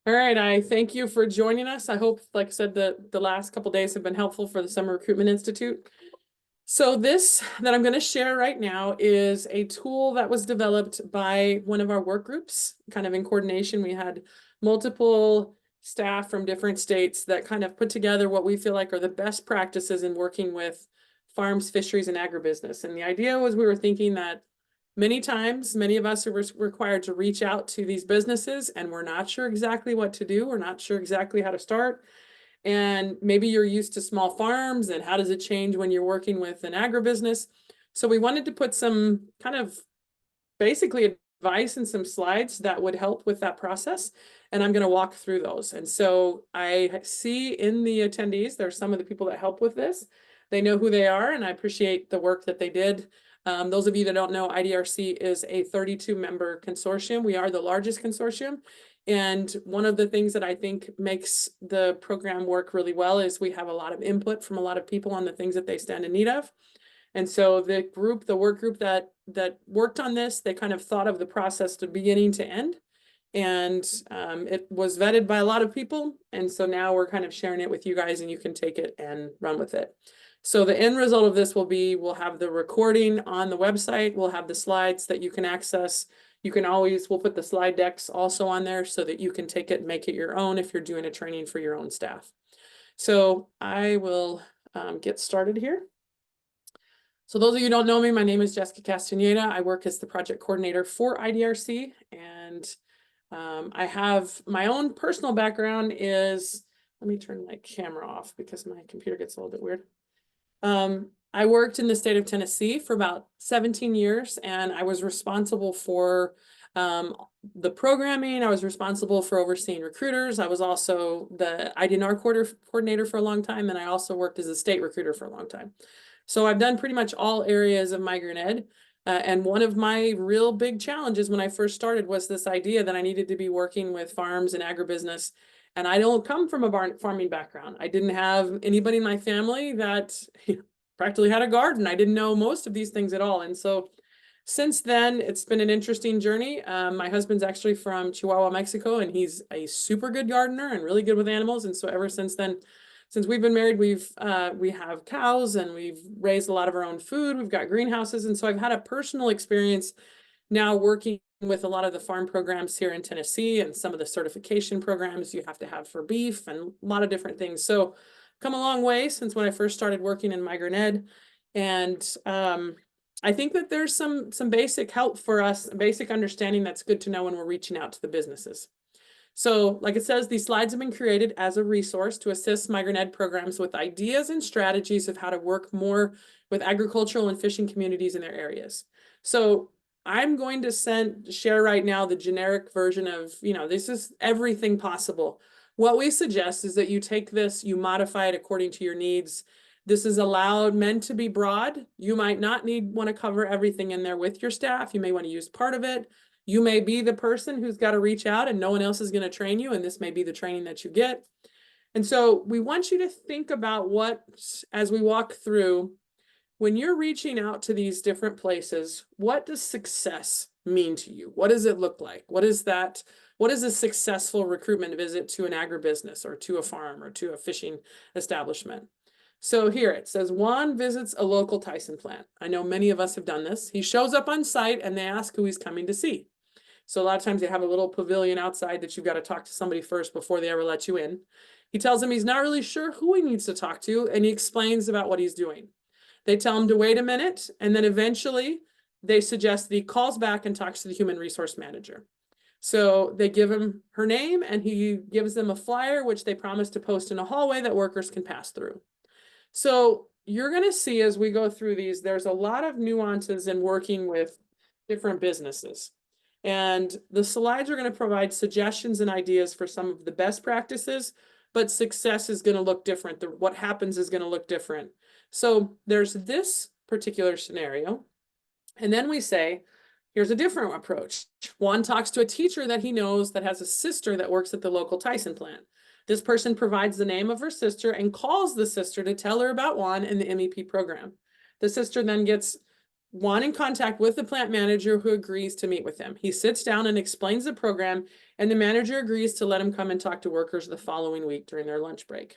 All right, I thank you for joining us. I hope, like I said, the last couple days have been helpful for the Summer Recruitment Institute. So this that I'm going to share right now is a tool that was developed by one of our work groups, kind of in coordination. We had multiple staff from different states that kind of put together what we feel like are the best practices in working with farms, fisheries, and agribusiness. And the idea was we were thinking that many times, many of us are required to reach out to these businesses and we're not sure exactly what to do. We're not sure exactly how to start. And maybe you're used to small farms and how does it change when you're working with an agribusiness? So we wanted to put some kind of basically advice and some slides that would help with that process. And I'm going to walk through those. And so I see in the attendees, there's some of the people that help with this. They know who they are, and I appreciate the work that they did. Those of you that don't know, IDRC is a 32-member consortium. We are the largest consortium. And one of the things that I think makes the program work really well is we have a lot of input from a lot of people on the things that they stand in need of. And so the work group that worked on this, they kind of thought of the process to beginning to end. And it was vetted by a lot of people. And so now we're kind of sharing it with you guys and you can take it and run with it. So the end result of this will be, we'll have the recording on the website. We'll have the slides that you can access. You can always, we'll put the slide decks also on there so that you can take it and make it your own if you're doing a training for your own staff. So I will get started here. So those of you who don't know me, my name is Jessica Castaneda. I work as the project coordinator for IDRC, and I have my own personal background is, let me turn my camera off because my computer gets a little bit weird. I worked in the state of Tennessee for about 17 years, and I was responsible for the programming. I was responsible for overseeing recruiters. I was also the IDNR coordinator for a long time, and I also worked as a state recruiter for a long time. So I've done pretty much all areas of migrant ed. And one of my real big challenges when I first started was this idea that I needed to be working with farms and agribusiness. And I don't come from a farming background. I didn't have anybody in my family that practically had a garden. I didn't know most of these things at all. And so since then, it's been an interesting journey. My husband's actually from Chihuahua, Mexico, and he's a super good gardener and really good with animals. And so ever since then, since we've been married, we have cows and we've raised a lot of our own food. We've got greenhouses. And so I've had a personal experience now working with a lot of the farm programs here in Tennessee and some of the certification programs you have to have for beef and a lot of different things. So come a long way since when I first started working in migrant ed. And I think that there's some basic help for us, basic understanding that's good to know when we're reaching out to the businesses. So like it says, these slides have been created as a resource to assist migrant ed programs with ideas and strategies of how to work more with agricultural and fishing communities in their areas. So I'm going to share right now the generic version of, this is everything possible. What we suggest is that you take this, you modify it according to your needs. This is meant to be broad. You might not want to cover everything in there with your staff. You may want to use part of it. You may be the person who's got to reach out and no one else is going to train you, and this may be the training that you get. And so we want you to think about as we walk through, when you're reaching out to these different places, what does success mean to you? What does it look like? What is a successful recruitment visit to an agribusiness or to a farm or to a fishing establishment? So here it says, Juan visits a local Tyson plant. I know many of us have done this. He shows up on site and they ask who he's coming to see. So a lot of times they have a little pavilion outside that you've got to talk to somebody first before they ever let you in. He tells them he's not really sure who he needs to talk to, and he explains about what he's doing. They tell him to wait a minute, and then eventually they suggest that he calls back and talks to the human resource manager. So they give him her name, and he gives them a flyer, which they promise to post in a hallway that workers can pass through. So you're going to see as we go through these, there's a lot of nuances in working with different businesses. And the slides are going to provide suggestions and ideas for some of the best practices, but success is going to look different. What happens is going to look different. So there's this particular scenario. And then we say, here's a different approach. Juan talks to a teacher that he knows that has a sister that works at the local Tyson plant. This person provides the name of her sister and calls the sister to tell her about Juan and the MEP program. The sister then gets one in contact with the plant manager who agrees to meet with him. He sits down and explains the program, and the manager agrees to let him come and talk to workers the following week during their lunch break.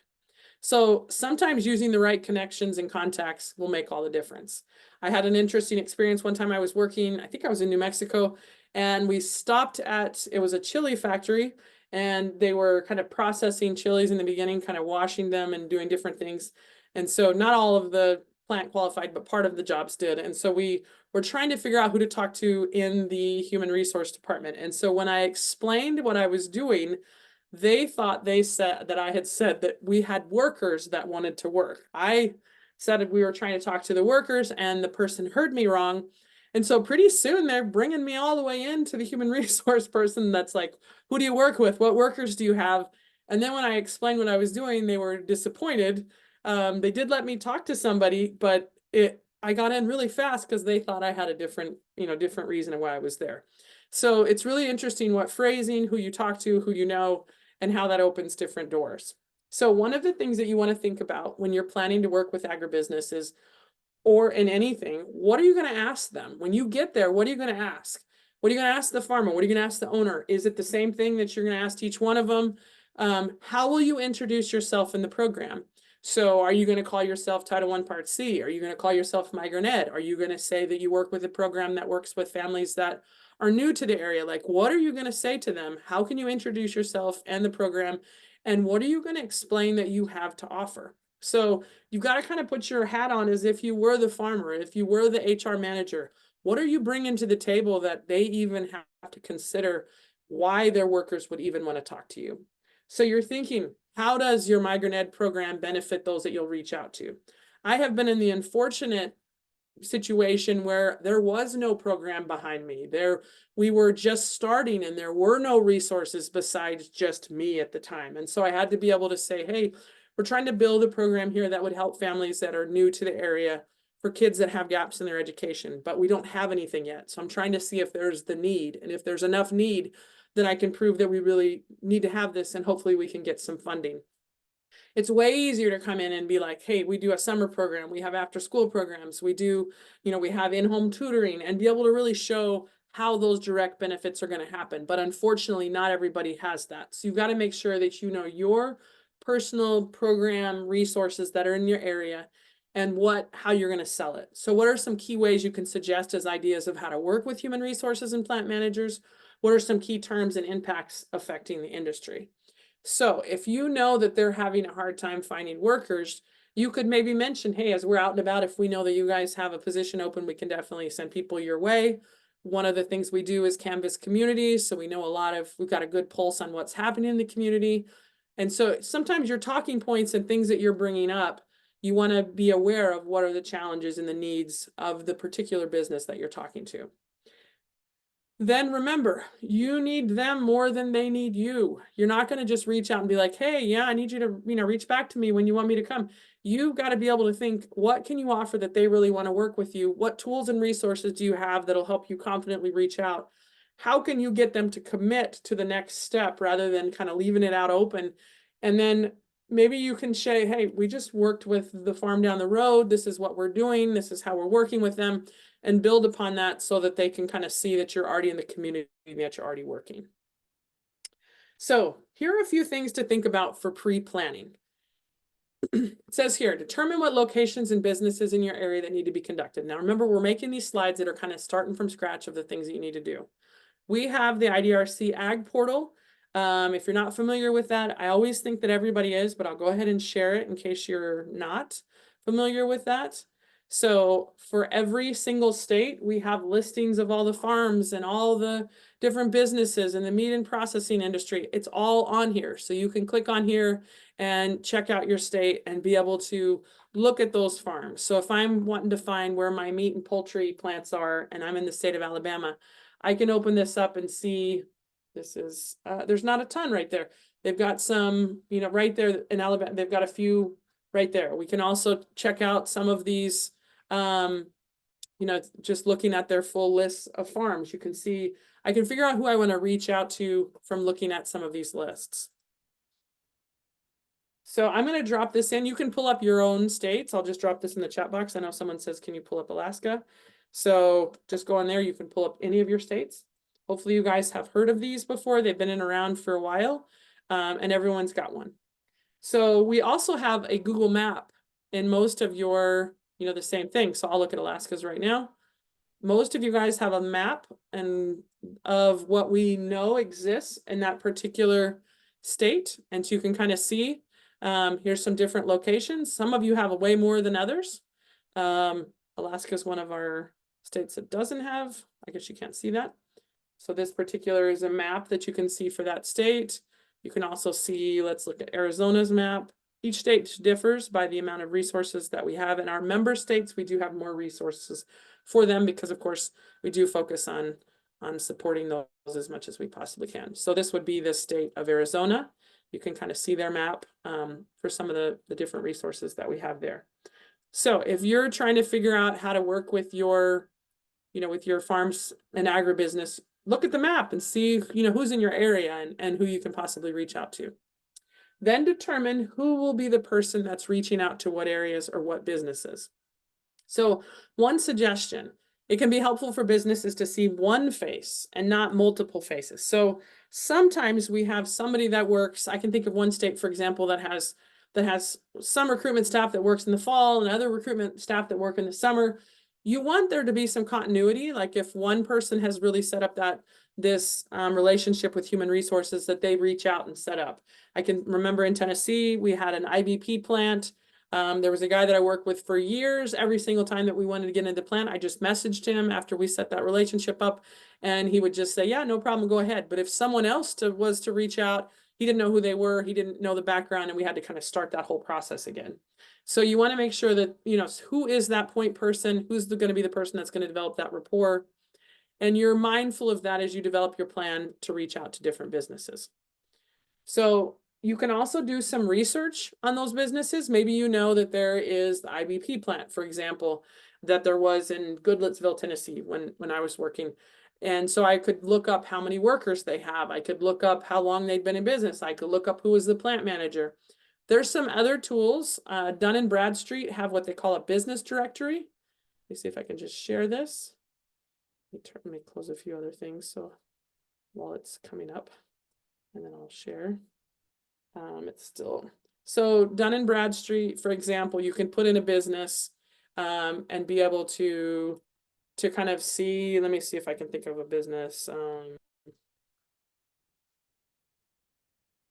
So sometimes using the right connections and contacts will make all the difference. I had an interesting experience one time. I was working, I think I was in New Mexico, and we stopped at, it was a chili factory, and they were kind of processing chilies in the beginning, kind of washing them and doing different things. And so not all of the plant qualified, but part of the jobs did. And so we were trying to figure out who to talk to in the human resource department. And so when I explained what I was doing, they thought they said that I had said that we had workers that wanted to work. I said we were trying to talk to the workers, and the person heard me wrong. And so pretty soon they're bringing me all the way into the human resource person that's like, who do you work with? What workers do you have? And then when I explained what I was doing, they were disappointed. They did let me talk to somebody, but I got in really fast because they thought I had a different reason of why I was there. So it's really interesting what phrasing, who you talk to, who you know, and how that opens different doors. So one of the things that you want to think about when you're planning to work with agribusinesses or in anything, what are you going to ask them? When you get there, what are you going to ask? What are you going to ask the farmer? What are you going to ask the owner? Is it the same thing that you're going to ask each one of them? How will you introduce yourself in the program? So are you going to call yourself Title I Part C? Are you going to call yourself Migrant Ed? Are you going to say that you work with a program that works with families that are new to the area? Like, what are you going to say to them? How can you introduce yourself and the program? And what are you going to explain that you have to offer? So you've got to kind of put your hat on as if you were the farmer, if you were the HR manager. What are you bringing to the table that they even have to consider why their workers would even want to talk to you? So you're thinking, how does your Migrant Ed program benefit those that you'll reach out to? I have been in the unfortunate situation where there was no program behind me. We were just starting, and there were no resources besides just me at the time. And so I had to be able to say, hey, we're trying to build a program here that would help families that are new to the area for kids that have gaps in their education, but we don't have anything yet. So I'm trying to see if there's the need, and if there's enough need, then I can prove that we really need to have this, and hopefully we can get some funding. It's way easier to come in and be like, hey, we do a summer program, we have after school programs, we do, we have in-home tutoring, and be able to really show how those direct benefits are going to happen. But unfortunately, not everybody has that. So you've got to make sure that you know your personal program resources that are in your area and how you're going to sell it. So what are some key ways you can suggest as ideas of how to work with human resources and plant managers? What are some key terms and impacts affecting the industry? So if you know that they're having a hard time finding workers, you could maybe mention, hey, as we're out and about, if we know that you guys have a position open, we can definitely send people your way. One of the things we do is canvas communities. So we know we've got a good pulse on what's happening in the community. And so sometimes your talking points and things that you're bringing up, you want to be aware of what are the challenges and the needs of the particular business that you're talking to. Then remember, you need them more than they need you. You're not going to just reach out and be like, hey, yeah, I need you to, reach back to me when you want me to come. You've got to be able to think, what can you offer that they really want to work with you? What tools and resources do you have that'll help you confidently reach out? How can you get them to commit to the next step rather than kind of leaving it out open? And then maybe you can say, hey, we just worked with the farm down the road. This is what we're doing. This is how we're working with them, and build upon that so that they can kind of see that you're already in the community, that you're already working. So here are a few things to think about for pre-planning. It says here, determine what locations and businesses in your area that need to be conducted. Now, remember, we're making these slides that are kind of starting from scratch of the things that you need to do. We have the IDRC Ag Portal. If you're not familiar with that, I always think that everybody is, but I'll go ahead and share it in case you're not familiar with that. So for every single state, we have listings of all the farms and all the different businesses in the meat and processing industry. It's all on here. So you can click on here and check out your state and be able to look at those farms. So if I'm wanting to find where my meat and poultry plants are, and I'm in the state of Alabama, I can open this up and see, this is, there's not a ton right there. They've got some, right there in Alabama, they've got a few right there. We can also check out some of these, just looking at their full list of farms. You can see, I can figure out who I want to reach out to from looking at some of these lists. So I'm going to drop this in. You can pull up your own states. I'll just drop this in the chat box. I know someone says, can you pull up Alaska? So just go on there, you can pull up any of your states. Hopefully you guys have heard of these before. They've been around for a while, and everyone's got one. So we also have a Google map in most of your, the same thing. So I'll look at Alaska's right now. Most of you guys have a map and of what we know exists in that particular state. And so you can kind of see, here's some different locations. Some of you have way more than others. Alaska is one of our states that doesn't have, I guess you can't see that. So this particular is a map that you can see for that state. You can also see, let's look at Arizona's map. Each state differs by the amount of resources that we have. In our member states, we do have more resources for them because, of course, we do focus on supporting those as much as we possibly can. So this would be the state of Arizona. You can kind of see their map for some of the different resources that we have there. So if you're trying to figure out how to work with your, with your farms and agribusiness, look at the map and see, who's in your area and who you can possibly reach out to. Then determine who will be the person that's reaching out to what areas or what businesses. So one suggestion, it can be helpful for businesses to see one face and not multiple faces. So sometimes we have somebody that works, I can think of one state, for example, that has some recruitment staff that works in the fall and other recruitment staff that work in the summer. You want there to be some continuity, like if one person has really set up this relationship with human resources, that they reach out and set up. I can remember in Tennessee, we had an IBP plant. There was a guy that I worked with for years. Every single time that we wanted to get into the plant, I just messaged him after we set that relationship up, and he would just say, yeah, no problem, go ahead. But if someone else was to reach out, he didn't know who they were, he didn't know the background, and we had to kind of start that whole process again. So you want to make sure that, who is that point person, who's going to be the person that's going to develop that rapport, and you're mindful of that as you develop your plan to reach out to different businesses. So you can also do some research on those businesses. Maybe you know that there is the IBP plant, for example, that there was in Goodlettsville, Tennessee when I was working. And so I could look up how many workers they have. I could look up how long they've been in business. I could look up who was the plant manager. There's some other tools. Dun & Bradstreet have what they call a business directory. Let me see if I can just share this. Let me close a few other things so while it's coming up, and then I'll share. It's still, so Dun & Bradstreet, for example, you can put in a business and be able to kind of see, let me see if I can think of a business.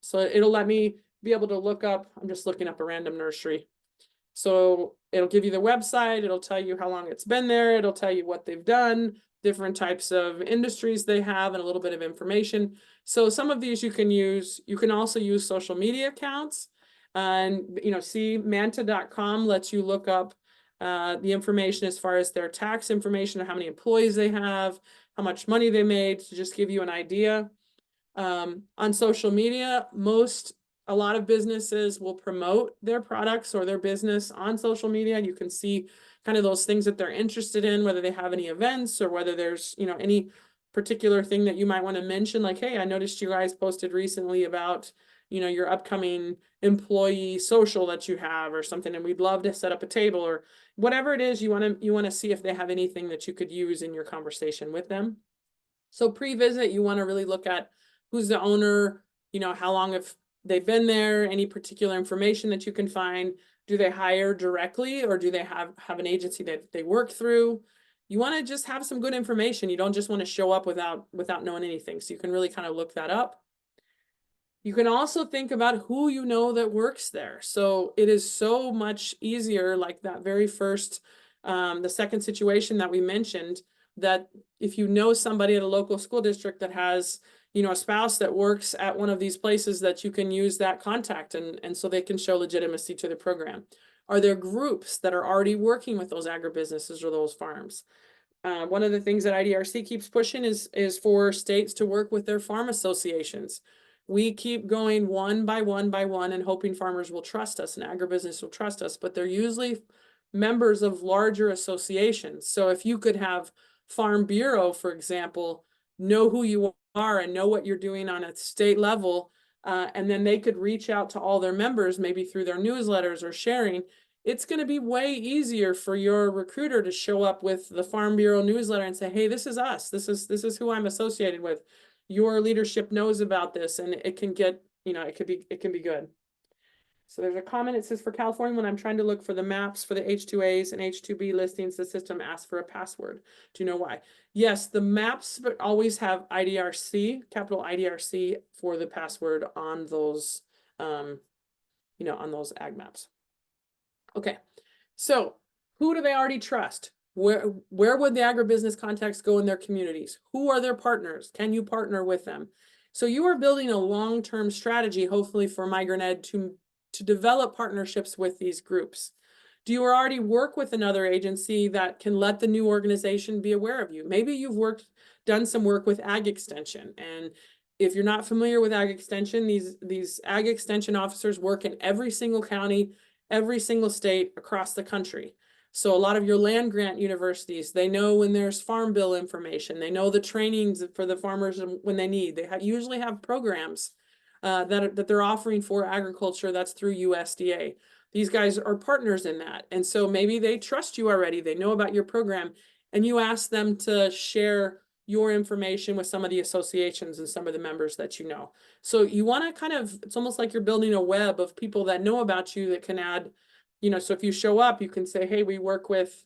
So it'll let me be able to look up, I'm just looking up a random nursery. So it'll give you the website, it'll tell you how long it's been there, it'll tell you what they've done, different types of industries they have, and a little bit of information. So some of these you can use. You can also use social media accounts. And, see, manta.com lets you look up the information as far as their tax information, how many employees they have, how much money they made, to just give you an idea. On social media, a lot of businesses will promote their products or their business on social media. You can see kind of those things that they're interested in, whether they have any events or whether there's, any particular thing that you might want to mention, like, hey, I noticed you guys posted recently about, your upcoming employee social that you have or something, and we'd love to set up a table, or whatever it is you want to see if they have anything that you could use in your conversation with them. So pre-visit, you want to really look at who's the owner, how long have they've been there, any particular information that you can find. Do they hire directly, or do they have an agency that they work through? You want to just have some good information. You don't just want to show up without knowing anything. So you can really kind of look that up. You can also think about who you know that works there. So it is so much easier, like that very first, the second situation that we mentioned, that if you know somebody at a local school district that has, a spouse that works at one of these places, that you can use that contact and so they can show legitimacy to the program. Are there groups that are already working with those agribusinesses or those farms? One of the things that IDRC keeps pushing is for states to work with their farm associations. We keep going one by one by one and hoping farmers will trust us and agribusiness will trust us, but they're usually members of larger associations. So if you could have Farm Bureau, for example, know who you are and know what you're doing on a state level, and then they could reach out to all their members, maybe through their newsletters or sharing. it's going to be way easier for your recruiter to show up with the Farm Bureau newsletter and say, hey, this is us. This is who I'm associated with. Your leadership knows about this, and it can get, it can be good. So there's a comment. It says, for California, when I'm trying to look for the maps for the H2As and H2B listings, the system asks for a password. Do you know why? Yes, the maps but always have IDRC, capital IDRC, for the password on those, on those ag maps. Okay, so who do they already trust? Where would the agribusiness contacts go in their communities? Who are their partners? Can you partner with them? So you are building a long-term strategy, hopefully for MigrantEd, to develop partnerships with these groups. Do you already work with another agency that can let the new organization be aware of you? Maybe you've done some work with Ag Extension. And if you're not familiar with Ag Extension, these Ag Extension officers work in every single county, every single state across the country. So a lot of your land grant universities, they know when there's farm bill information. They know the trainings for the farmers when they need. They usually have programs that they're offering for agriculture that's through USDA. These guys are partners in that. And so maybe they trust you already. They know about your program, and you ask them to share your information with some of the associations and some of the members that you know. So you want to it's almost like you're building a web of people that know about you that can add, so if you show up, you can say, hey, we work with,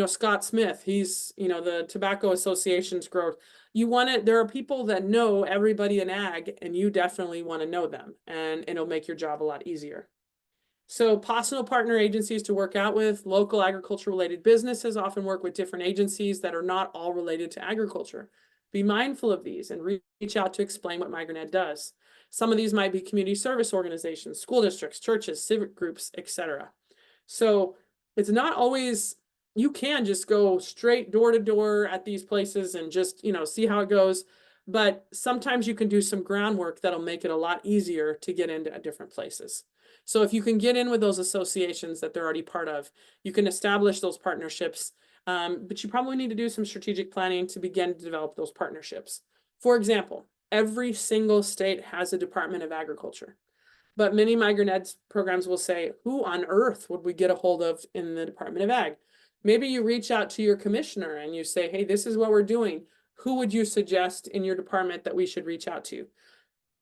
Scott Smith. He's, the Tobacco Association's growth. There are people that know everybody in ag, and you definitely want to know them, and it'll make your job a lot easier. So possible partner agencies to work out with: local agriculture related businesses often work with different agencies that are not all related to agriculture. Be mindful of these and reach out to explain what MigrantEd does. Some of these might be community service organizations, school districts, churches, civic groups, etc. So it's not always, you can just go straight door to door at these places and just, see how it goes. But sometimes you can do some groundwork that'll make it a lot easier to get into different places. So if you can get in with those associations that they're already part of, you can establish those partnerships. But you probably need to do some strategic planning to begin to develop those partnerships. For example, every single state has a Department of Agriculture. But many MigrantEd programs will say, who on earth would we get a hold of in the Department of Ag? Maybe you reach out to your commissioner and you say, hey, this is what we're doing. Who would you suggest in your department that we should reach out to?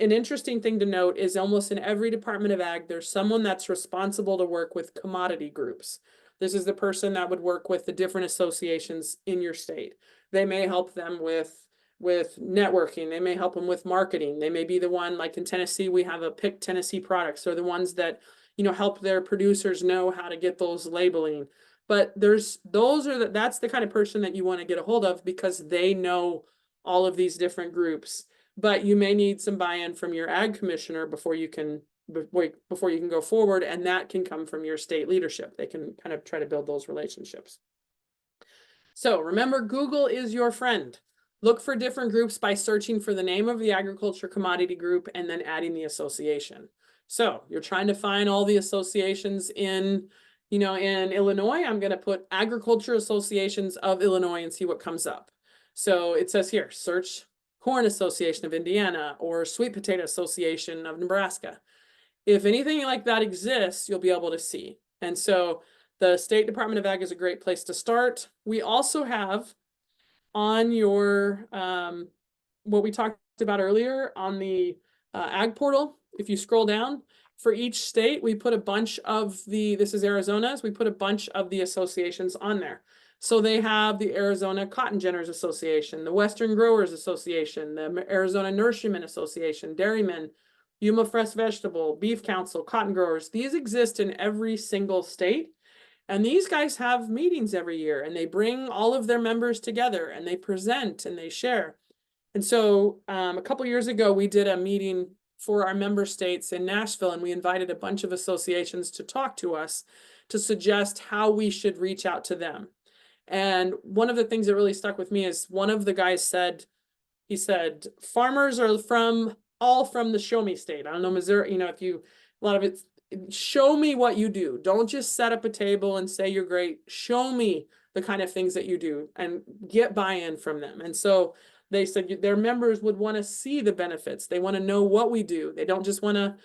An interesting thing to note is almost in every Department of Ag, there's someone that's responsible to work with commodity groups. This is the person that would work with the different associations in your state. They may help them with networking. They may help them with marketing. They may be the one, like in Tennessee, we have a Pick Tennessee products. They're the ones that, help their producers know how to get those labeling. But that's the kind of person that you want to get a hold of, because they know all of these different groups. But you may need some buy-in from your ag commissioner before you can go forward, and that can come from your state leadership. They can kind of try to build those relationships. So remember, Google is your friend. Look for different groups by searching for the name of the agriculture commodity group and then adding the association. So you're trying to find all the associations in Illinois. I'm going to put Agriculture Associations of Illinois and see what comes up. So it says here, search Corn Association of Indiana or Sweet Potato Association of Nebraska. If anything like that exists, you'll be able to see. And so the State Department of Ag is a great place to start. We also have on your, what we talked about earlier on the Ag portal, if you scroll down, for each state, we put a bunch of this is Arizona's, we put a bunch of the associations on there. So they have the Arizona Cotton Ginners Association, the Western Growers Association, the Arizona Nurserymen Association, Dairymen, Yuma Fresh Vegetable, Beef Council, Cotton Growers. These exist in every single state. And these guys have meetings every year, and they bring all of their members together and they present and they share. And so a couple years ago, we did a meeting for our member states in Nashville, and we invited a bunch of associations to talk to us to suggest how we should reach out to them. And one of the things that really stuck with me is one of the guys said, he said, farmers are all from the show me state. I don't know, Missouri, a lot of it's, show me what you do. Don't just set up a table and say you're great. Show me the kind of things that you do and get buy-in from them. And so they said their members would want to see the benefits. They want to know what we do. They don't just want to,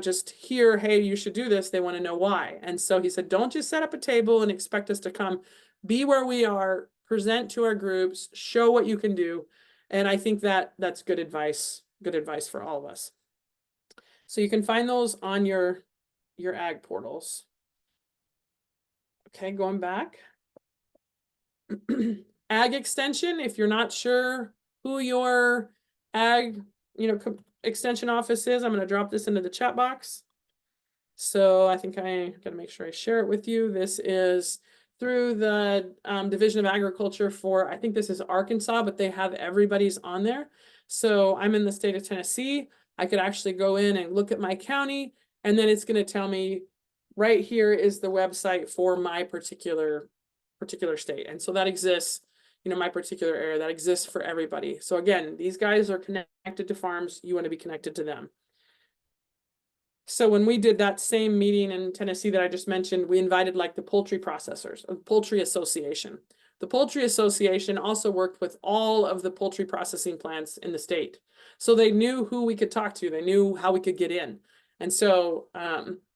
just hear, hey, you should do this. They want to know why. And so he said, don't just set up a table and expect us to come. Be where we are, present to our groups, show what you can do. And I think that's good advice for all of us. So you can find those on your ag portals. Okay, going back. Ag extension, if you're not sure who your ag, extension office is, I'm going to drop this into the chat box. So I think I got to make sure I share it with you. This is through the Division of Agriculture for, I think this is Arkansas, but they have everybody's on there. So I'm in the state of Tennessee. I could actually go in and look at my county, and then it's going to tell me right here is the website for my particular state. And so that exists, my particular area, that exists for everybody. So again, these guys are connected to farms. You want to be connected to them. So when we did that same meeting in Tennessee that I just mentioned, we invited like the poultry processors, a poultry association. The poultry association also worked with all of the poultry processing plants in the state. So they knew who we could talk to. They knew how we could get in. And so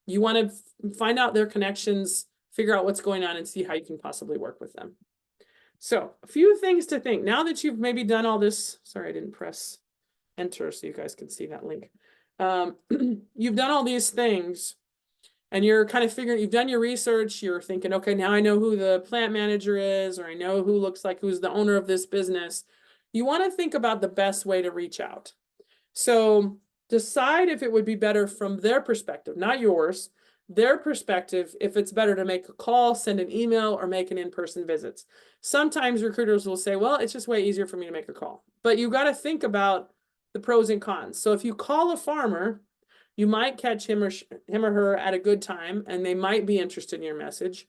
you want to find out their connections, figure out what's going on, and see how you can possibly work with them. So a few things to think. Now that you've maybe done all this, sorry, I didn't press enter so you guys can see that link. You've done all these things and you're kind of figuring, you've done your research, you're thinking, okay, now I know who the plant manager is, or I know who looks like who's the owner of this business. You want to think about the best way to reach out. So decide if it would be better from their perspective, not yours, their perspective, if it's better to make a call, send an email, or make an in-person visits. Sometimes recruiters will say, well, it's just way easier for me to make a call. But you got to think about the pros and cons. So if you call a farmer, you might catch him or her at a good time, and they might be interested in your message.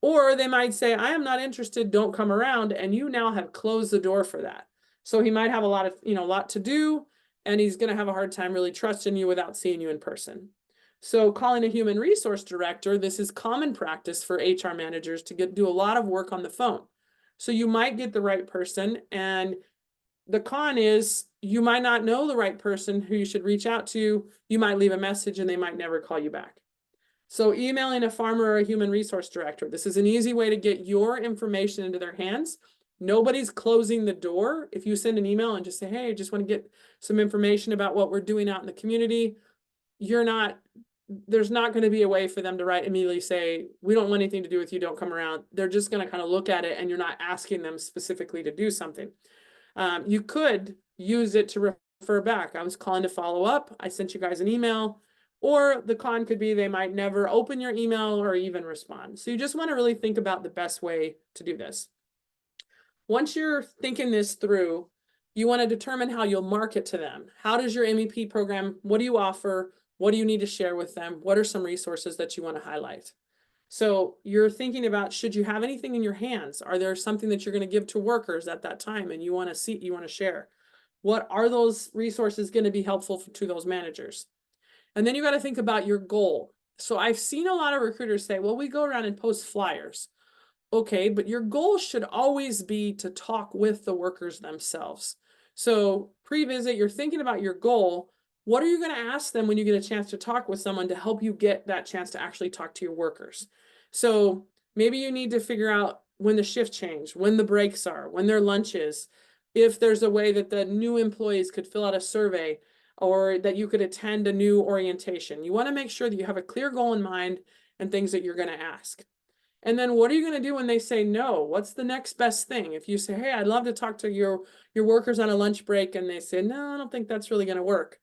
Or they might say, I am not interested, don't come around, and you now have closed the door for that. So he might have a lot to do, and he's going to have a hard time really trusting you without seeing you in person. So calling a human resource director, this is common practice for HR managers to do a lot of work on the phone. So you might get the right person, and the con is you might not know the right person who you should reach out to. You might leave a message and they might never call you back. So emailing a farmer or a human resource director, this is an easy way to get your information into their hands. Nobody's closing the door. If you send an email and just say, hey, I just want to get some information about what we're doing out in the community, there's not going to be a way for them to immediately say, we don't want anything to do with you, don't come around. They're just going to kind of look at it, and you're not asking them specifically to do something. You could use it to refer back. I was calling to follow up. I sent you guys an email. Or the con could be they might never open your email or even respond. So you just want to really think about the best way to do this. Once you're thinking this through, you want to determine how you'll market to them. How does your MEP program, what do you offer? What do you need to share with them? What are some resources that you want to highlight? So you're thinking about, should you have anything in your hands? Are there something that you're going to give to workers at that time and you want to share? What are those resources going to be helpful to those managers? And then you got to think about your goal. So I've seen a lot of recruiters say, well, we go around and post flyers. Okay, but your goal should always be to talk with the workers themselves. So pre-visit, you're thinking about your goal. What are you going to ask them when you get a chance to talk with someone to help you get that chance to actually talk to your workers? So maybe you need to figure out when the shift change, when the breaks are, when their lunch is, if there's a way that the new employees could fill out a survey or that you could attend a new orientation. You want to make sure that you have a clear goal in mind and things that you're going to ask. And then what are you going to do when they say no? What's the next best thing? If you say, hey, I'd love to talk to your workers on a lunch break, and they say, no, I don't think that's really going to work.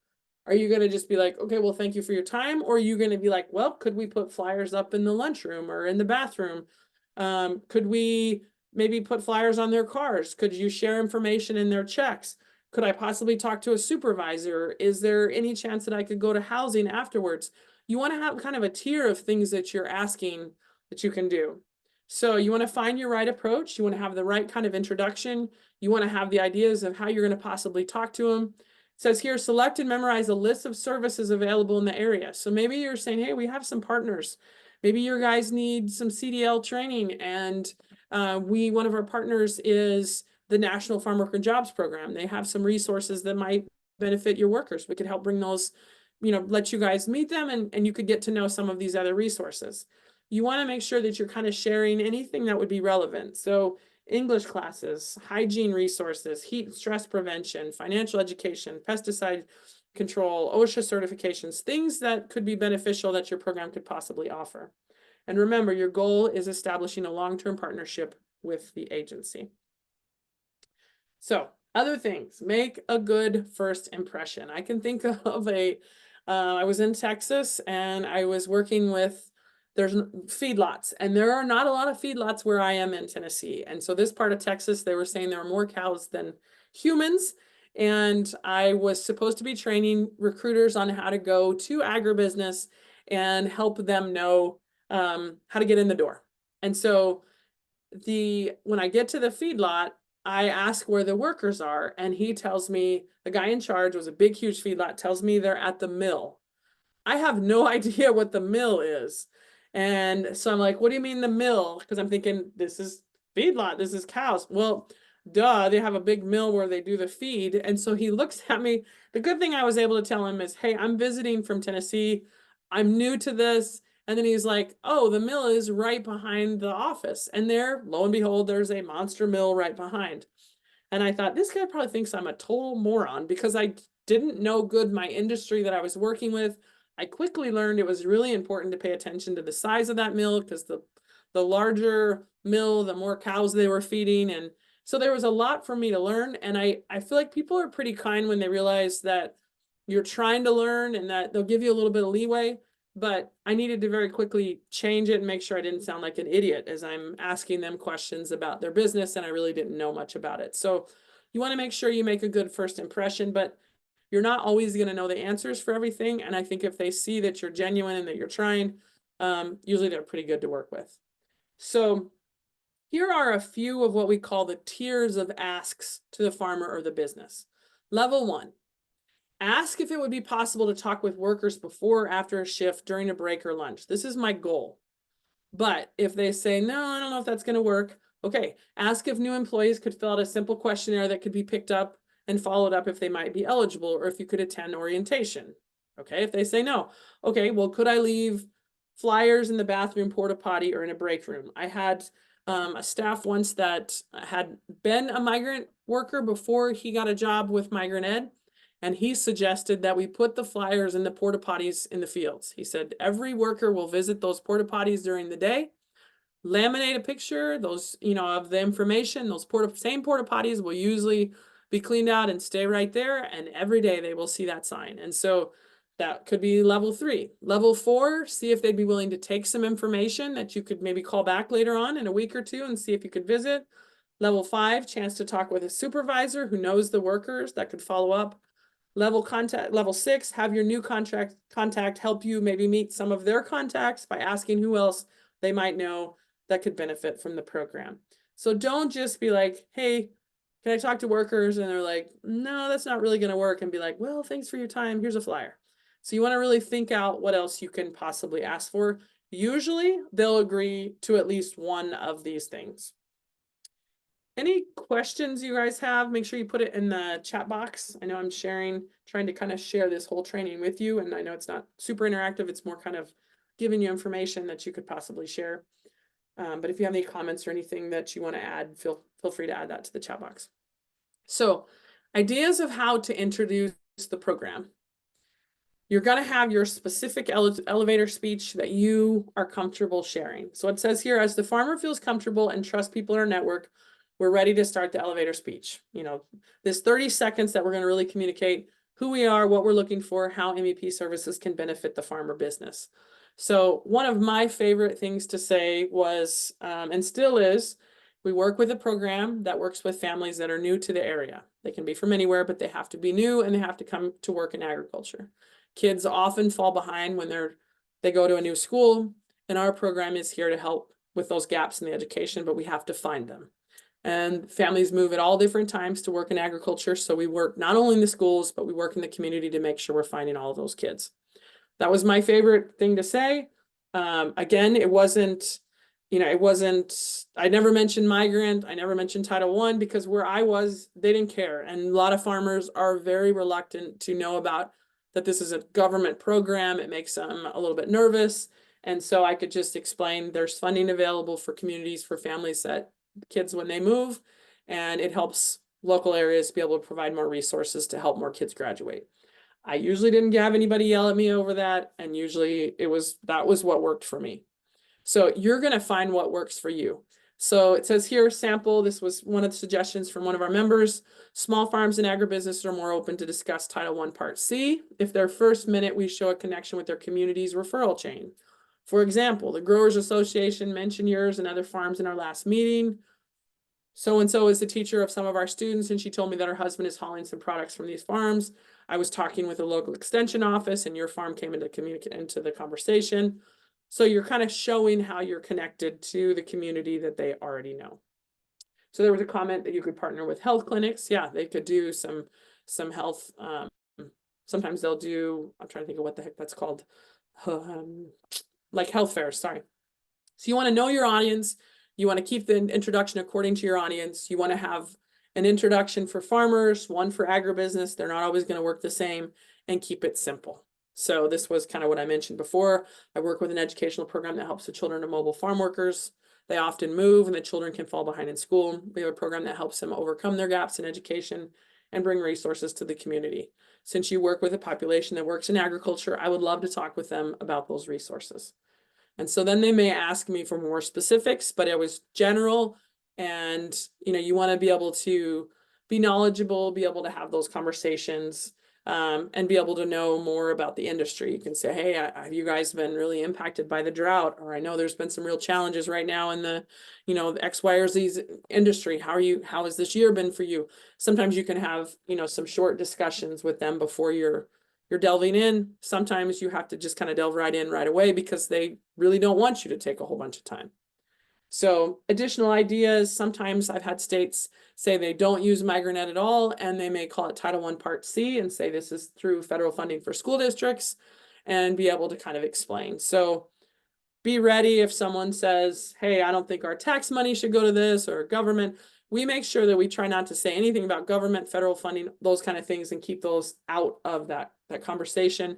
Are you going to just be like, okay, well, thank you for your time? Or are you going to be like, well, could we put flyers up in the lunchroom or in the bathroom? Could we maybe put flyers on their cars? Could you share information in their checks? Could I possibly talk to a supervisor? Is there any chance that I could go to housing afterwards? You want to have kind of a tier of things that you're asking that you can do. So you want to find your right approach. You want to have the right kind of introduction. You want to have the ideas of how you're going to possibly talk to them. It says here, select and memorize a list of services available in the area. So maybe you're saying, hey, we have some partners. Maybe your guys need some CDL training, and one of our partners is the National Farm Worker Jobs Program. They have some resources that might benefit your workers. We could help bring those, let you guys meet them, and you could get to know some of these other resources. You want to make sure that you're kind of sharing anything that would be relevant. So English classes, hygiene resources, heat and stress prevention, financial education, pesticide control, OSHA certifications, things that could be beneficial that your program could possibly offer. And remember, your goal is establishing a long-term partnership with the agency. So other things, make a good first impression. I can think of I was in Texas and I was working with, there's feedlots, and there are not a lot of feedlots where I am in Tennessee. And so this part of Texas, they were saying there are more cows than humans. And I was supposed to be training recruiters on how to go to agribusiness and help them know how to get in the door. And so when I get to the feedlot, I ask where the workers are, and he tells me, the guy in charge, was a big, huge feedlot, tells me they're at the mill. I have no idea what the mill is. And so I'm like, what do you mean the mill? Because I'm thinking, this is feedlot, this is cows. Well, duh, they have a big mill where they do the feed. And so he looks at me. The good thing I was able to tell him is, hey, I'm visiting from Tennessee. I'm new to this. And then he's like, oh, the mill is right behind the office. And there, lo and behold, there's a monster mill right behind. And I thought, this guy probably thinks I'm a total moron because I didn't know good my industry that I was working with. I quickly learned it was really important to pay attention to the size of that mill, because the larger mill, the more cows they were feeding. And so there was a lot for me to learn. And I feel like people are pretty kind when they realize that you're trying to learn and that they'll give you a little bit of leeway. But I needed to very quickly change it and make sure I didn't sound like an idiot as I'm asking them questions about their business and I really didn't know much about it. So you want to make sure you make a good first impression, but you're not always going to know the answers for everything. And I think if they see that you're genuine and that you're trying, usually they're pretty good to work with. So here are a few of what we call the tiers of asks to the farmer or the business. Level 1. Ask if it would be possible to talk with workers before or after a shift, during a break or lunch. This is my goal. But if they say, no, I don't know if that's going to work, okay, ask if new employees could fill out a simple questionnaire that could be picked up and followed up if they might be eligible, or if you could attend orientation. Okay, if they say no, okay, well, could I leave flyers in the bathroom, porta potty, or in a break room? I had a staff once that had been a migrant worker before he got a job with Migrant Ed. And he suggested that we put the flyers in the porta potties in the fields. He said, every worker will visit those porta potties during the day, laminate a picture, those, of the information. Those same porta potties will usually be cleaned out and stay right there. And every day they will see that sign. And so that could be level 3. Level 4, see if they'd be willing to take some information that you could maybe call back later on in a week or two and see if you could visit. Level 5, chance to talk with a supervisor who knows the workers that could follow up. Level 6, have your new contact help you maybe meet some of their contacts by asking who else they might know that could benefit from the program. So don't just be like, hey, can I talk to workers? And they're like, no, that's not really going to work. And be like, well, thanks for your time. Here's a flyer. So you want to really think out what else you can possibly ask for. Usually they'll agree to at least one of these things. Any questions you guys have, make sure you put it in the chat box. I know I'm trying to kind of share this whole training with you. And I know it's not super interactive. It's more kind of giving you information that you could possibly share. But if you have any comments or anything that you want to add, feel free to add that to the chat box. So ideas of how to introduce the program. You're going to have your specific elevator speech that you are comfortable sharing. So it says here, as the farmer feels comfortable and trusts people in our network, we're ready to start the elevator speech. This 30 seconds that we're going to really communicate who we are, what we're looking for, how MEP services can benefit the farmer business. So one of my favorite things to say was, and still is, we work with a program that works with families that are new to the area. They can be from anywhere, but they have to be new and they have to come to work in agriculture. Kids often fall behind when they go to a new school, and our program is here to help with those gaps in the education, but we have to find them. And families move at all different times to work in agriculture. So we work not only in the schools, but we work in the community to make sure we're finding all of those kids. That was my favorite thing to say. Again, it wasn't I never mentioned migrant, I never mentioned Title I, because where I was, they didn't care. And a lot of farmers are very reluctant to know about that this is a government program. It makes them a little bit nervous. And so I could just explain there's funding available for communities, for families that kids when they move, and it helps local areas be able to provide more resources to help more kids graduate. I usually didn't have anybody yell at me over that, and usually that was what worked for me. So you're going to find what works for you. So it says here, sample, this was one of the suggestions from one of our members. Small farms and agribusinesses are more open to discuss Title I Part C if their first minute we show a connection with their community's referral chain. For example, the Growers Association mentioned yours and other farms in our last meeting. So-and-so is the teacher of some of our students, and she told me that her husband is hauling some products from these farms. I was talking with a local extension office, and your farm came into the conversation. So you're kind of showing how you're connected to the community that they already know. So there was a comment that you could partner with health clinics. Yeah, they could do some health. Sometimes they'll do, I'm trying to think of what the heck that's called. Like health fairs, sorry. So you want to know your audience. You want to keep the introduction according to your audience. You want to have an introduction for farmers, one for agribusiness. They're not always going to work the same, and keep it simple. So this was kind of what I mentioned before. I work with an educational program that helps the children of mobile farm workers. They often move and the children can fall behind in school. We have a program that helps them overcome their gaps in education and bring resources to the community. Since you work with a population that works in agriculture, I would love to talk with them about those resources. And so then they may ask me for more specifics, but it was general. And, you want to be able to be knowledgeable, be able to have those conversations, and be able to know more about the industry. You can say, hey, have you guys been really impacted by the drought? Or I know there's been some real challenges right now in the, the X, Y, or Z industry. How has this year been for you? Sometimes you can have, some short discussions with them before you're delving in. Sometimes you have to just kind of delve right in right away because they really don't want you to take a whole bunch of time. So additional ideas, sometimes I've had states say they don't use MigrantEd at all, and they may call it Title I Part C and say this is through federal funding for school districts, and be able to kind of explain. So be ready if someone says, hey, I don't think our tax money should go to this or government. We make sure that we try not to say anything about government, federal funding, those kind of things, and keep those out of that conversation.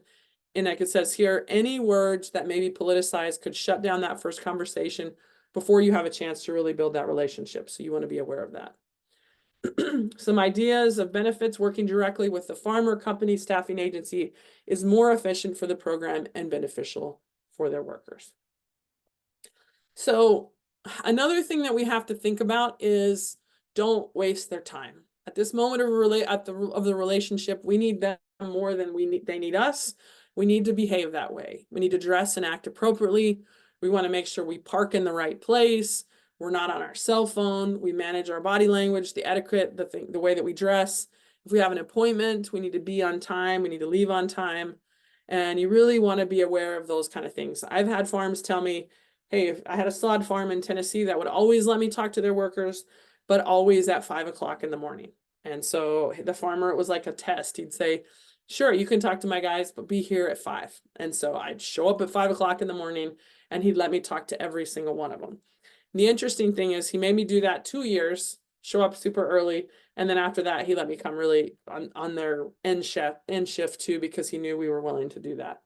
And like it says here, any words that may be politicized could shut down that first conversation before you have a chance to really build that relationship. So you want to be aware of that. Some ideas of benefits: working directly with the farmer, company, staffing agency is more efficient for the program and beneficial for their workers. So another thing that we have to think about is don't waste their time. At this moment of the relationship, we need them more than they need us. We need to behave that way. We need to dress and act appropriately. We want to make sure we park in the right place. We're not on our cell phone. We manage our body language, the etiquette, the way that we dress. If we have an appointment, we need to be on time. We need to leave on time. And you really want to be aware of those kind of things. I've had farms tell me, hey, if I had a sod farm in Tennessee that would always let me talk to their workers, but always at 5 o'clock in the morning. And so the farmer, it was like a test. He'd say, sure, you can talk to my guys, but be here at 5. And so I'd show up at 5 o'clock in the morning, and he'd let me talk to every single one of them. And the interesting thing is he made me do that 2 years, show up super early. And then after that, he let me come really on their end shift too, because he knew we were willing to do that.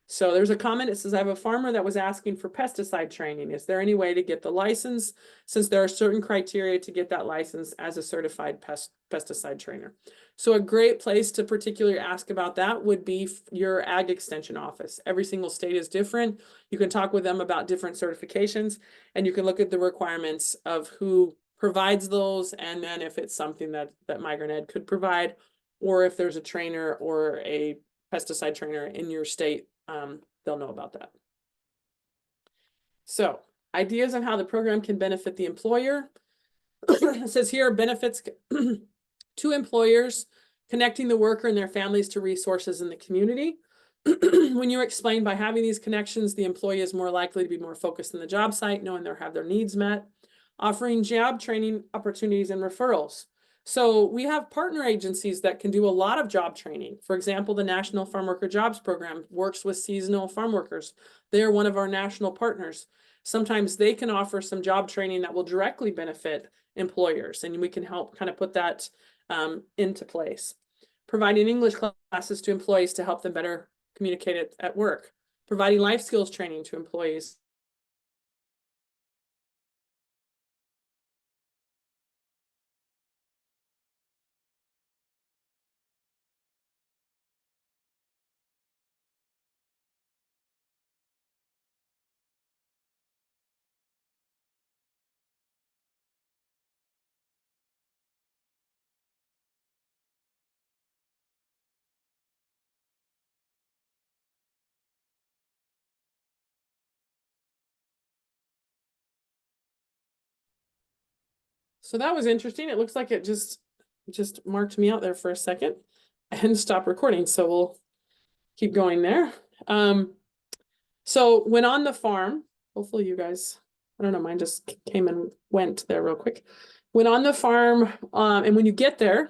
So there's a comment. It says, I have a farmer that was asking for pesticide training. Is there any way to get the license, since there are certain criteria to get that license as a certified pesticide trainer? So a great place to particularly ask about that would be your ag extension office. Every single state is different. You can talk with them about different certifications, and you can look at the requirements of who provides those, and then if it's something that MigrantEd could provide, or if there's a trainer or a pesticide trainer in your state, they'll know about that. So ideas on how the program can benefit the employer. It says here, benefits to employers: connecting the worker and their families to resources in the community. When you explain by having these connections, the employee is more likely to be more focused on the job site, knowing they'll have their needs met. Offering job training opportunities and referrals. So we have partner agencies that can do a lot of job training. For example, the National Farm Worker Jobs Program works with seasonal farm workers. They are one of our national partners. sometimes they can offer some job training that will directly benefit employers, and we can help kind of put that into place. Providing English classes to employees to help them better communicate it at work. Providing life skills training to employees. So that was interesting. It looks like it just marked me out there for a second and stopped recording. So we'll keep going there. So when on the farm, hopefully you guys, I don't know, mine just came and went there real quick. When on the farm, and when you get there,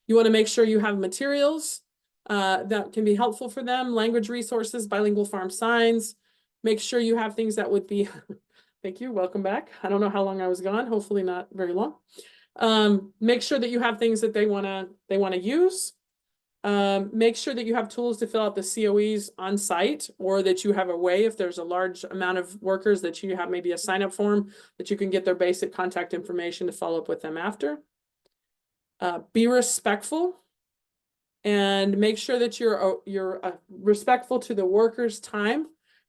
you want to make sure you have materials that can be helpful for them, language resources, bilingual farm signs. Make sure you have things that would be, thank you, welcome back. I don't know how long I was gone, hopefully not very long. Make sure that you have things that they wanna use. Make sure that you have tools to fill out the COEs on site, or that you have a way, if there's a large amount of workers, that you have maybe a sign up form that you can get their basic contact information to follow up with them after. Be respectful, and make sure that you're respectful to the workers' time.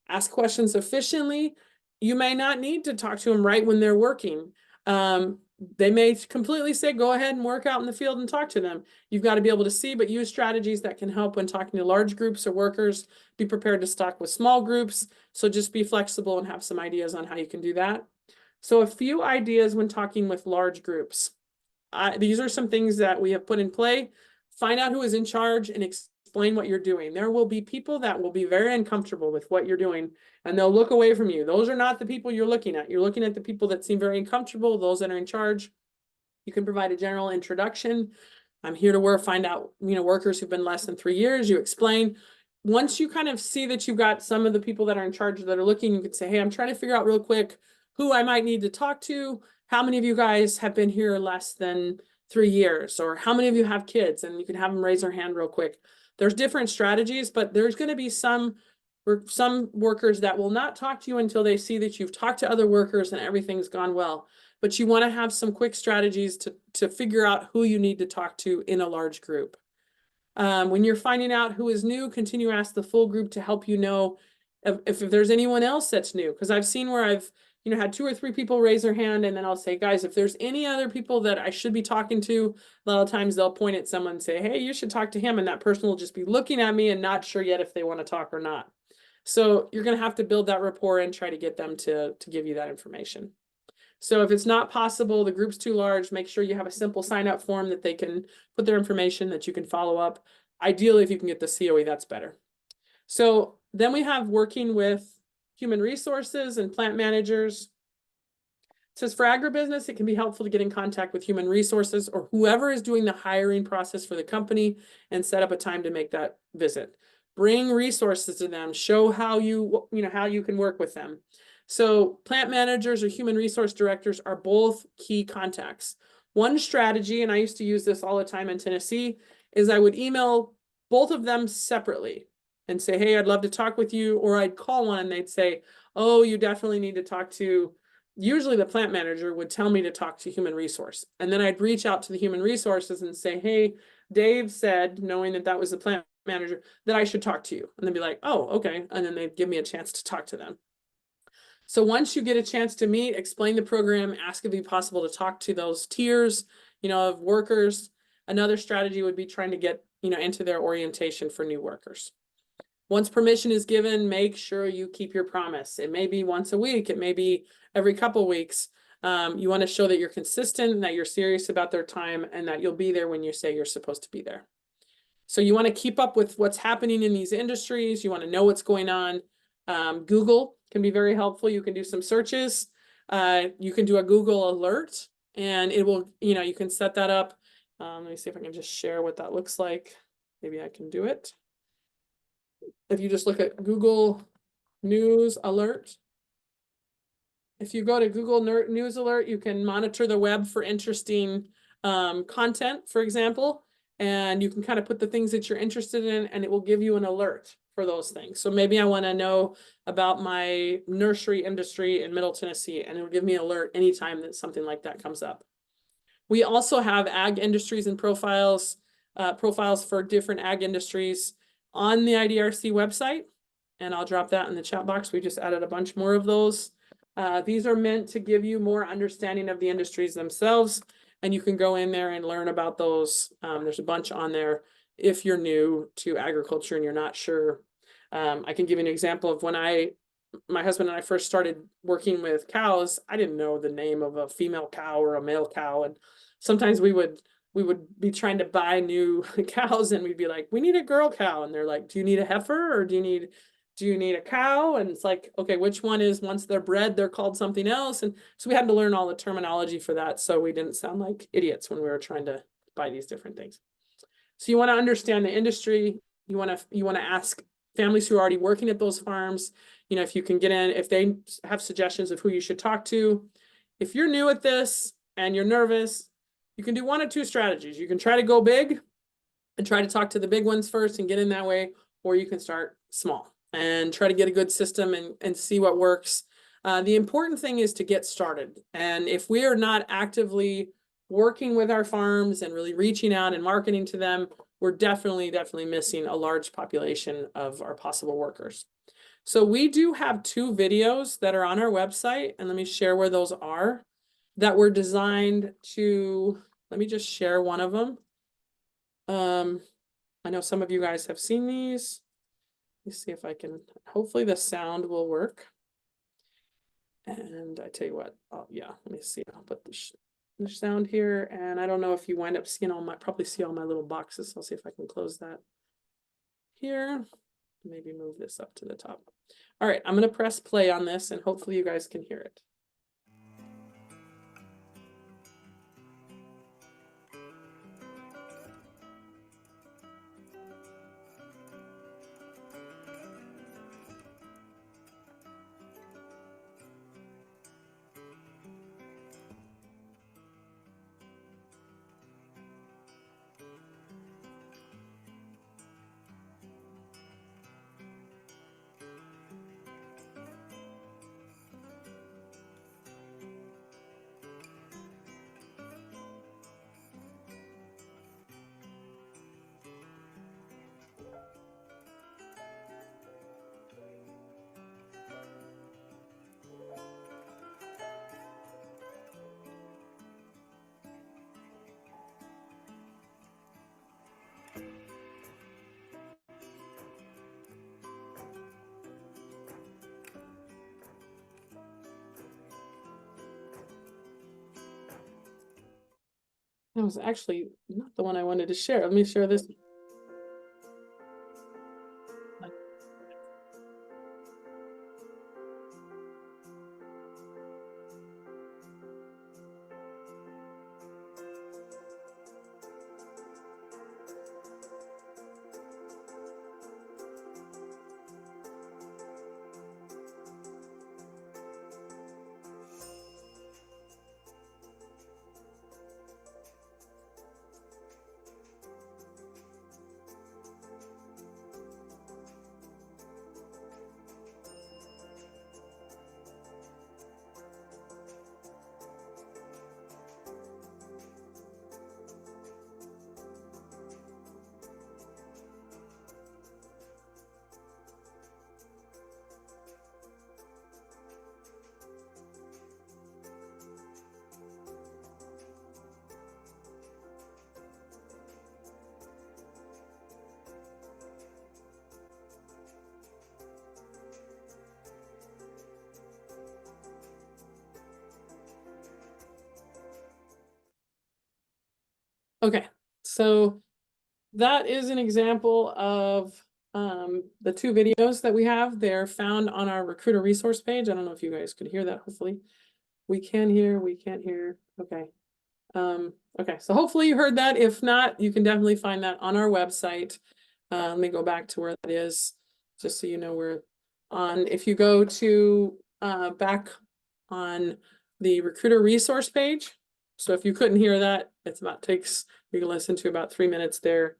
Ask questions efficiently. You may not need to talk to them right when they're working. They may completely say, go ahead and work out in the field and talk to them. You've got to be able to see, but use strategies that can help when talking to large groups of workers. Be prepared to talk with small groups. So just be flexible and have some ideas on how you can do that. So a few ideas when talking with large groups. These are some things that we have put in play. Find out who is in charge and explain what you're doing. There will be people that will be very uncomfortable with what you're doing, and they'll look away from you. Those are not the people you're looking at. You're looking at the people that seem very uncomfortable, those that are in charge. You can provide a general introduction. I'm here to find out, workers who've been less than 3 years. You explain. Once you kind of see that you've got some of the people that are in charge that are looking, you can say, hey, I'm trying to figure out real quick who I might need to talk to. How many of you guys have been here less than 3 years? Or how many of you have kids? And you can have them raise their hand real quick. There's different strategies, but there's going to be some workers that will not talk to you until they see that you've talked to other workers and everything's gone well. But you want to have some quick strategies to figure out who you need to talk to in a large group. When you're finding out who is new, continue to ask the full group to help you know if there's anyone else that's new. Because I've seen where I've had 2 or 3 people raise their hand, and then I'll say, guys, if there's any other people that I should be talking to, a lot of times they'll point at someone and say, hey, you should talk to him. And that person will just be looking at me and not sure yet if they want to talk or not. So you're going to have to build that rapport and try to get them to give you that information. So if it's not possible, the group's too large, make sure you have a simple sign-up form that they can put their information, that you can follow up. Ideally, if you can get the COE, that's better. So then we have working with human resources and plant managers. It says for agribusiness, it can be helpful to get in contact with human resources or whoever is doing the hiring process for the company and set up a time to make that visit. Bring resources to them, show how you can work with them. So plant managers or human resource directors are both key contacts. One strategy, and I used to use this all the time in Tennessee, is I would email both of them separately and say, hey, I'd love to talk with you. Or I'd call one and they'd say, oh, you definitely need to talk to, usually the plant manager would tell me to talk to human resource. And then I'd reach out to the human resources and say, hey, Dave said, knowing that that was the plant manager, that I should talk to you. And they'd be like, oh, okay. And then they'd give me a chance to talk to them. So once you get a chance to meet, explain the program, ask if it be possible to talk to those tiers, of workers. Another strategy would be trying to get, into their orientation for new workers. Once permission is given, make sure you keep your promise. It may be once a week, it may be every couple of weeks. You want to show that you're consistent, that you're serious about their time, and that you'll be there when you say you're supposed to be there. So you want to keep up with what's happening in these industries. You want to know what's going on. Google can be very helpful. You can do some searches. You can do a Google alert, and it will, you can set that up. Let me see if I can just share what that looks like. Maybe I can do it. If you just look at Google News Alert, If you go to Google News Alert, you can monitor the web for interesting content, for example, and you can kind of put the things that you're interested in, and it will give you an alert for those things. So maybe I want to know about my nursery industry in Middle Tennessee, and it'll give me an alert anytime that something like that comes up. We also have ag industries and profiles for different ag industries on the IDRC website, and I'll drop that in the chat box. We just added a bunch more of those. These are meant to give you more understanding of the industries themselves, and you can go in there and learn about those. There's a bunch on there if you're new to agriculture and you're not sure. I can give you an example of when my husband and I first started working with cows. I didn't know the name of a female cow or a male cow, and sometimes we would be trying to buy new cows, and we'd be like, we need a girl cow, and they're like, do you need a heifer, or do you need a cow? And it's like, okay, which one is, once they're bred, they're called something else. And so we had to learn all the terminology for that, so we didn't sound like idiots when we were trying to buy these different things. So you want to understand the industry. You want to ask families who are already working at those farms, if you can get in, if they have suggestions of who you should talk to. If you're new at this and you're nervous, you can do one of two strategies. You can try to go big and try to talk to the big ones first and get in that way, or you can start small and try to get a good system and see what works. The important thing is to get started. And if we are not actively working with our farms and really reaching out and marketing to them, we're definitely missing a large population of our possible workers. So we do have 2 videos that are on our website, and let me share where those are, that were designed to, let me just share one of them. I know some of you guys have seen these. Let me see if I can, hopefully the sound will work. And I tell you what, yeah, let me see, I'll put the sound here, and I don't know if you wind up seeing probably see all my little boxes. I'll see if I can close that here. Maybe move this up to the top. All right, I'm going to press play on this, and hopefully you guys can hear it. That was actually not the one I wanted to share. Let me share this. Okay, so that is an example of the 2 videos that we have. They're found on our recruiter resource page. I don't know if you guys could hear that. Hopefully we can hear, we can't hear. Okay. Okay, so hopefully you heard that. If not, you can definitely find that on our website. Let me go back to where that is, just so you know we're on. If you go to back on the recruiter resource page. So if you couldn't hear that, it's about you can listen to about 3 minutes there.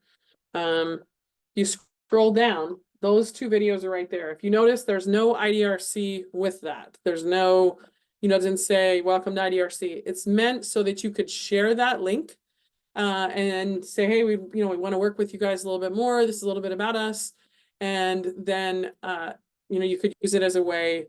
You scroll down, those 2 videos are right there. If you notice, there's no IDRC with that. There's no, it doesn't say welcome to IDRC. It's meant so that you could share that link and say, hey, we want to work with you guys a little bit more. This is a little bit about us. And then, you could use it as a way.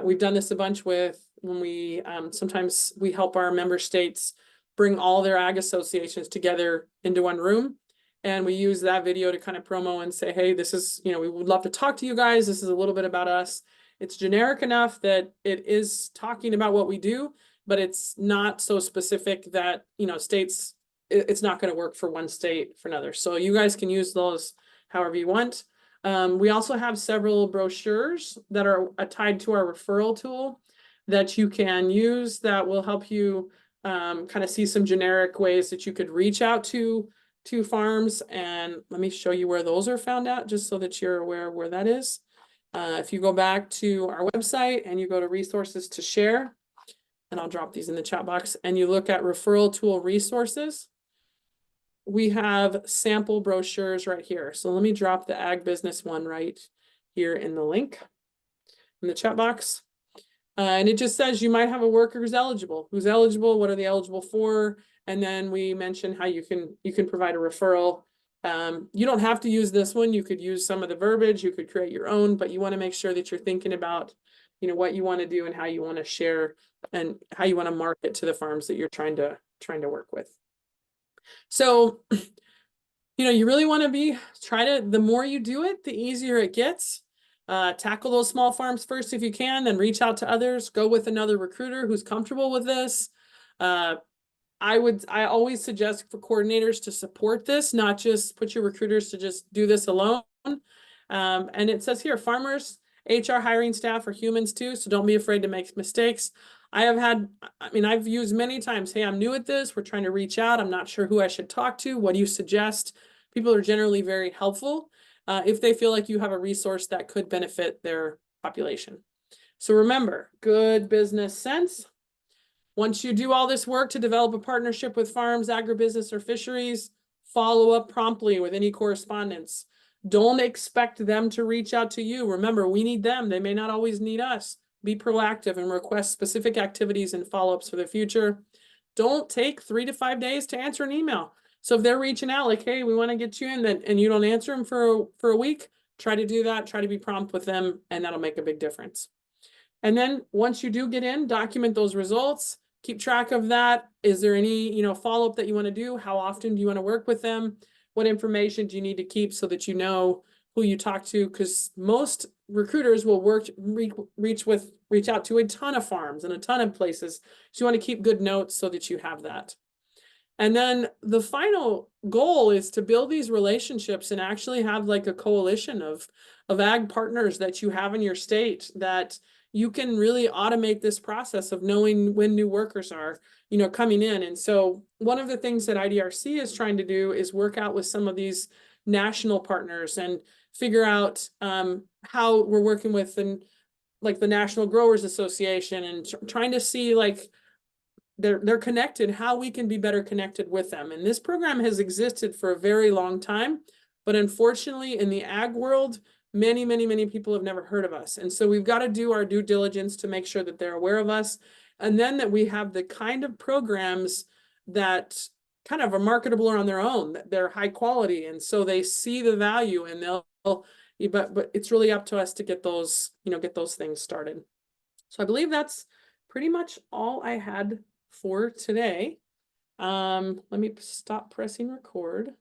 We've done this a bunch when we, sometimes we help our member states bring all their ag associations together into one room. And we use that video to kind of promo and say, hey, this is, we would love to talk to you guys. This is a little bit about us. It's generic enough that it is talking about what we do, but it's not so specific that, states, it's not going to work for one state for another. So you guys can use those however you want. We also have several brochures that are tied to our referral tool that you can use that will help you kind of see some generic ways that you could reach out to farms. And let me show you where those are found out, just so that you're aware of where that is. If you go back to our website and you go to resources to share, and I'll drop these in the chat box, and you look at referral tool resources, we have sample brochures right here. So let me drop the ag business one right here in the link in the chat box. And it just says you might have a worker who's eligible. Who's eligible? What are they eligible for? And then we mention how you can provide a referral. You don't have to use this one. You could use some of the verbiage. You could create your own, but you want to make sure that you're thinking about, what you want to do and how you want to share and how you want to market to the farms that you're trying to work with. So, you really want to the more you do it, the easier it gets. Tackle those small farms first if you can, then reach out to others. Go with another recruiter who's comfortable with this. I always suggest for coordinators to support this, not just put your recruiters to just do this alone. And it says here, farmers, HR hiring staff are humans too, so don't be afraid to make mistakes. I've used many times, hey, I'm new at this. We're trying to reach out. I'm not sure who I should talk to. What do you suggest? People are generally very helpful if they feel like you have a resource that could benefit their population. So remember, good business sense. Once you do all this work to develop a partnership with farms, agribusiness, or fisheries, follow up promptly with any correspondence. Don't expect them to reach out to you. Remember, we need them. They may not always need us. Be proactive and request specific activities and follow-ups for the future. Don't take 3 to 5 days to answer an email. So if they're reaching out like, hey, we want to get you in, and you don't answer them for a week, try to do that. Try to be prompt with them, and that'll make a big difference. And then once you do get in, document those results. Keep track of that. Is there any, follow-up that you want to do? How often do you want to work with them? What information do you need to keep so that you know who you talk to? Because most recruiters will reach out to a ton of farms and a ton of places. So you want to keep good notes so that you have that. And then the final goal is to build these relationships and actually have like a coalition of ag partners that you have in your state that you can really automate this process of knowing when new workers are, coming in. And so one of the things that IDRC is trying to do is work out with some of these national partners and figure out how we're working with the National Growers Association and trying to see they're connected, how we can be better connected with them. And this program has existed for a very long time, but unfortunately in the ag world, many, many, many people have never heard of us. And so we've got to do our due diligence to make sure that they're aware of us. And then that we have the kind of programs that kind of are marketable on their own, that they're high quality. And so they see the value and but it's really up to us to get those things started. So I believe that's pretty much all I had for today. Let me stop pressing record.